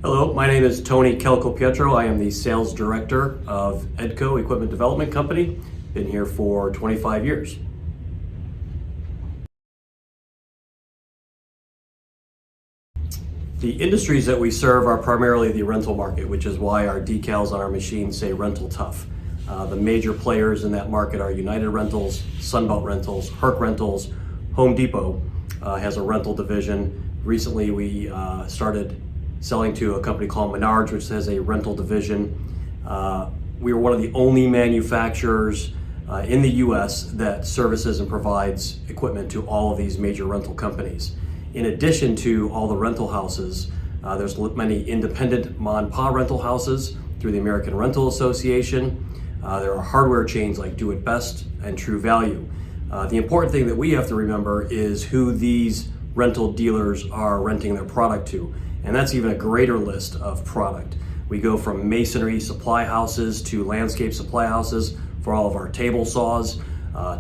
Hello, my name is Tony Kelco-Pietro. I am the sales director of EDCO Equipment Development Company. Been here for 25 years. The industries that we serve are primarily the rental market, which is why our decals on our machines say rental tough. The major players in that market are United Rentals, Sunbelt Rentals, Herc Rentals. Home Depot has a rental division. Recently we started selling to a company called Menards, which has a rental division. We are one of the only manufacturers in the US that services and provides equipment to all of these major rental companies. In addition to all the rental houses, there's many independent mom and pop rental houses through the American Rental Association. There are hardware chains like Do It Best and True Value. The important thing that we have to remember is who these rental dealers are renting their product to. And that's even a greater list of product. We go from masonry supply houses to landscape supply houses for all of our table saws,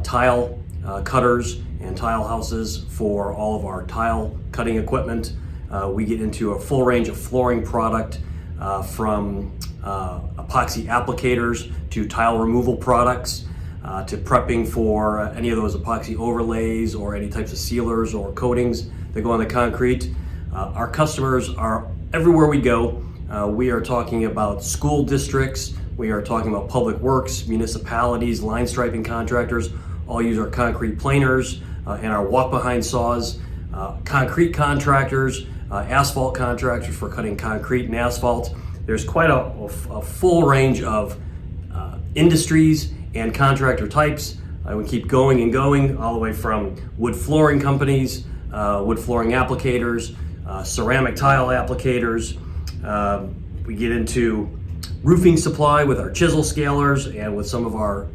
tile cutters and tile houses for all of our tile cutting equipment. We get into a full range of flooring product from epoxy applicators to tile removal products to prepping for any of those epoxy overlays or any types of sealers or coatings that go on the concrete. Our customers are everywhere we go. We are talking about school districts, we are talking about public works, municipalities, line striping contractors, all use our concrete planers and our walk-behind saws, concrete contractors, asphalt contractors for cutting concrete and asphalt. There's quite a full range of industries and contractor types. We keep going and going, all the way from wood flooring companies, wood flooring applicators, ceramic tile applicators. We get into roofing supply with our chisel scalers and with some of our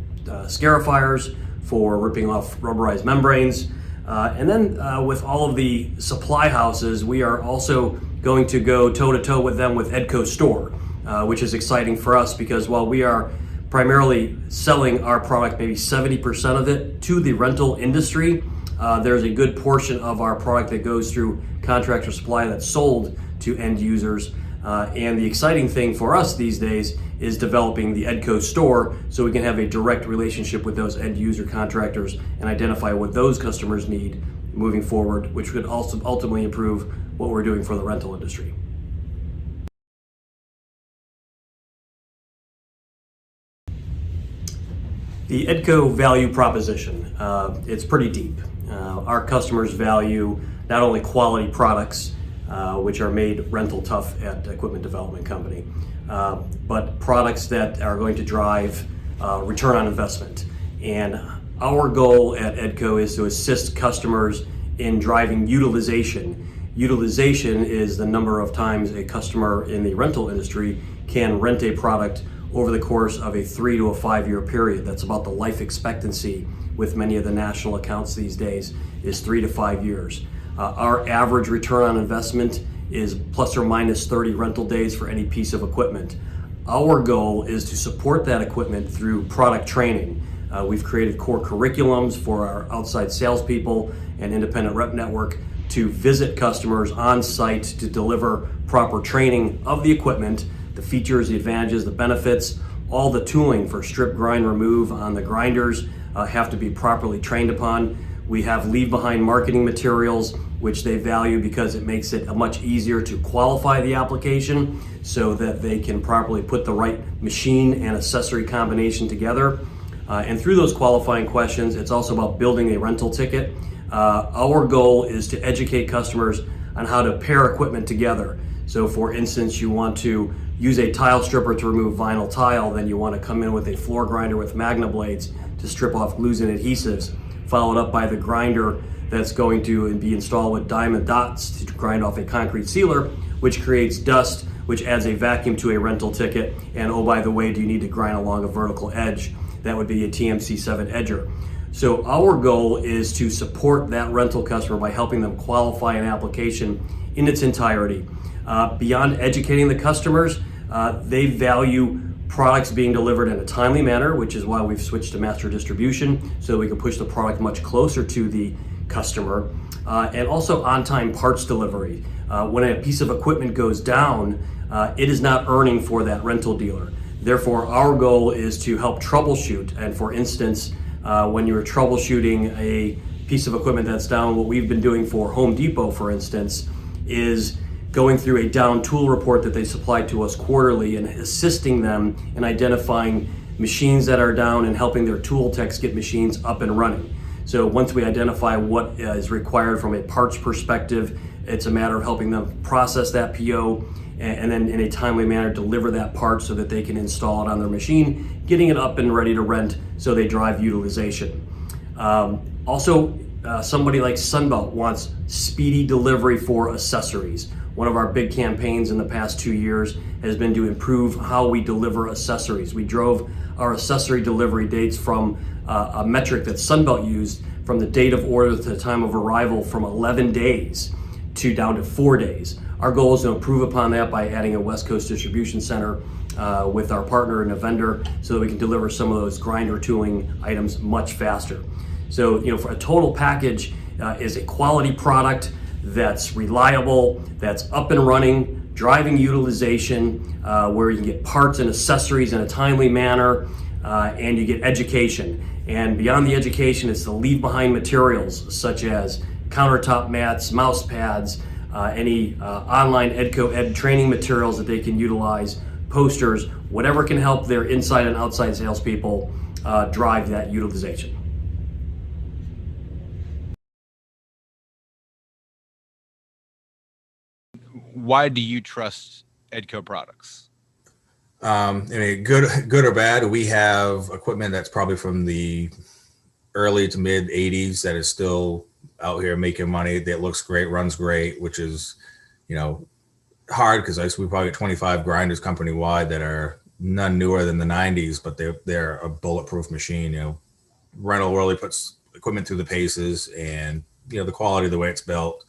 scarifiers for ripping off rubberized membranes. And then with all of the supply houses, we are also going to go toe-to-toe with them with EDCO Store, which is exciting for us because while we are primarily selling our product, maybe 70% of it, to the rental industry, there's a good portion of our product that goes through contractor supply that's sold to end users. And the exciting thing for us these days is developing the EDCO Store so we can have a direct relationship with those end user contractors and identify what those customers need moving forward, which could also ultimately improve what we're doing for the rental industry. The EDCO value proposition, it's pretty deep. Our customers value not only quality products, which are made rental tough at Equipment Development Company, but products that are going to drive return on investment. And our goal at EDCO is to assist customers in driving utilization. Utilization is the number of times a customer in the rental industry can rent a product over the course of a 3 to 5 year period. That's about the life expectancy with many of the national accounts these days is 3 to 5 years. Our average return on investment is plus or minus 30 rental days for any piece of equipment. Our goal is to support that equipment through product training. We've created core curriculums for our outside salespeople and independent rep network to visit customers on site to deliver proper training of the equipment, the features, the advantages, the benefits. All the tooling for strip, grind, remove on the grinders have to be properly trained upon. We have leave behind marketing materials, which they value because it makes it much easier to qualify the application so that they can properly put the right machine and accessory combination together. And through those qualifying questions, it's also about building a rental ticket. Our goal is to educate customers on how to pair equipment together. So for instance, you want to use a tile stripper to remove vinyl tile, then you want to come in with a floor grinder with Magna blades to strip off glues and adhesives, followed up by the grinder that's going to be installed with diamond dots to grind off a concrete sealer, which creates dust, which adds a vacuum to a rental ticket. And oh, by the way, do you need to grind along a vertical edge? That would be a TMC7 edger. So our goal is to support that rental customer by helping them qualify an application in its entirety. Beyond educating the customers, they value products being delivered in a timely manner, which is why we've switched to master distribution so we can push the product much closer to the customer. and also on-time parts delivery. When a piece of equipment goes down, it is not earning for that rental dealer. Therefore, our goal is to help troubleshoot. And for instance, when you're troubleshooting a piece of equipment that's down, what we've been doing for Home Depot, for instance, is going through a down tool report that they supply to us quarterly and assisting them in identifying machines that are down and helping their tool techs get machines up and running. So once we identify what is required from a parts perspective, it's a matter of helping them process that PO and then in a timely manner deliver that part so that they can install it on their machine, getting it up and ready to rent so they drive utilization. Also, somebody like Sunbelt wants speedy delivery for accessories. One of our big campaigns in the past 2 years has been to improve how we deliver accessories. We drove our accessory delivery dates from a metric that Sunbelt used from the date of order to the time of arrival from 11 days to down to 4 days. Our goal is to improve upon that by adding a West Coast distribution center with our partner and a vendor so that we can deliver some of those grinder tooling items much faster. So, for a total package is a quality product that's reliable, that's up and running, driving utilization, where you can get parts and accessories in a timely manner, and you get education. And beyond the education, it's the leave behind materials such as countertop mats, mouse pads, any online EDCO ed training materials that they can utilize, posters, whatever can help their inside and outside salespeople drive that utilization. Why do you trust EDCO products? I mean, good or bad, we have equipment that's probably from the early to mid 80s that is still out here making money. That looks great, runs great, which is, hard because we probably got 25 grinders company wide that are none newer than the 90s, but they're a bulletproof machine. Rental really puts equipment through the paces, and the quality of the way it's built.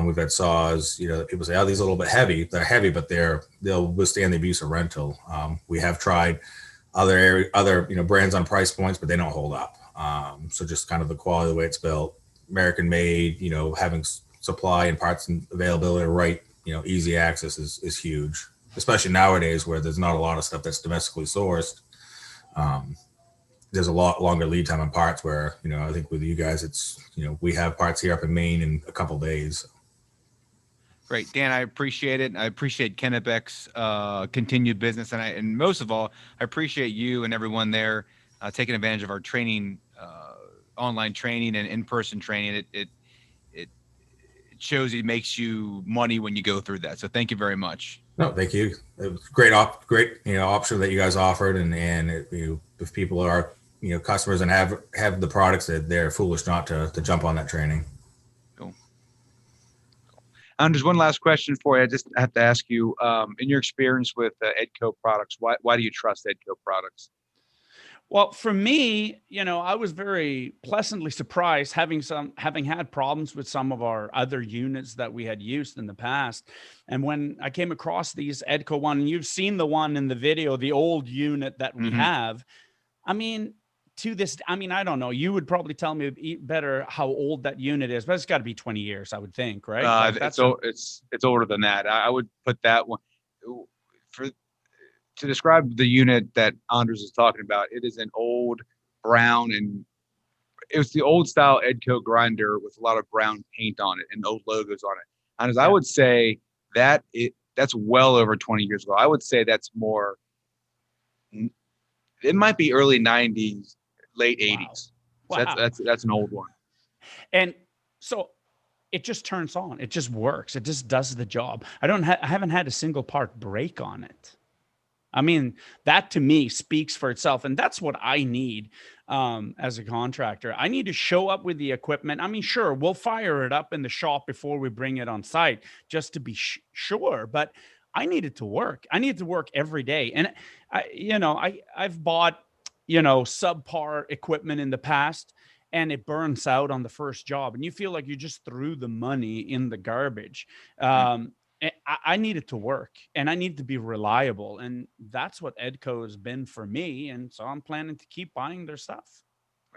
We've had saws, people say, oh, these are a little bit heavy. They're heavy, but they'll withstand the abuse of rental. We have tried other brands on price points, but they don't hold up. So just kind of the quality of the way it's built, American made, having supply and parts and availability right, easy access is huge, especially nowadays where there's not a lot of stuff that's domestically sourced. There's a lot longer lead time on parts where, I think with you guys, it's, we have parts here up in Maine in a couple of days. Great, Dan. I appreciate it. I appreciate Kennebeck's continued business, and most of all, I appreciate you and everyone there taking advantage of our training, online training and in-person training. It shows it makes you money when you go through that. So thank you very much. No, thank you. It was great option that you guys offered, and if people are customers and have the products, that they're foolish not to jump on that training. Cool. There's one last question for you. I just have to ask you, in your experience with EDCO products, why do you trust EDCO products? Well, for me, I was very pleasantly surprised having had problems with some of our other units that we had used in the past. And when I came across these EDCO one, and you've seen the one in the video, the old unit that we have, I mean, I don't know, you would probably tell me better how old that unit is, but it's got to be 20 years, I would think, right? It's older than that. I would put that one to describe the unit that Anders is talking about. It is an old brown, and it was the old style EDCO grinder with a lot of brown paint on it and old logos on it. Anders, I would say that's well over 20 years ago. I would say that's more, it might be early 90s, late 80s. Wow. So that's an old one. And so it just turns on. It just works. It just does the job. I haven't had a single part break on it. I mean, that to me speaks for itself. And that's what I need as a contractor. I need to show up with the equipment. I mean, sure, we'll fire it up in the shop before we bring it on site just to be sure. But I need it to work. I need it to work every day. And I've bought, subpar equipment in the past, and it burns out on the first job. And you feel like you just threw the money in the garbage. I need it to work, and I need to be reliable. And that's what EDCO has been for me. And so I'm planning to keep buying their stuff.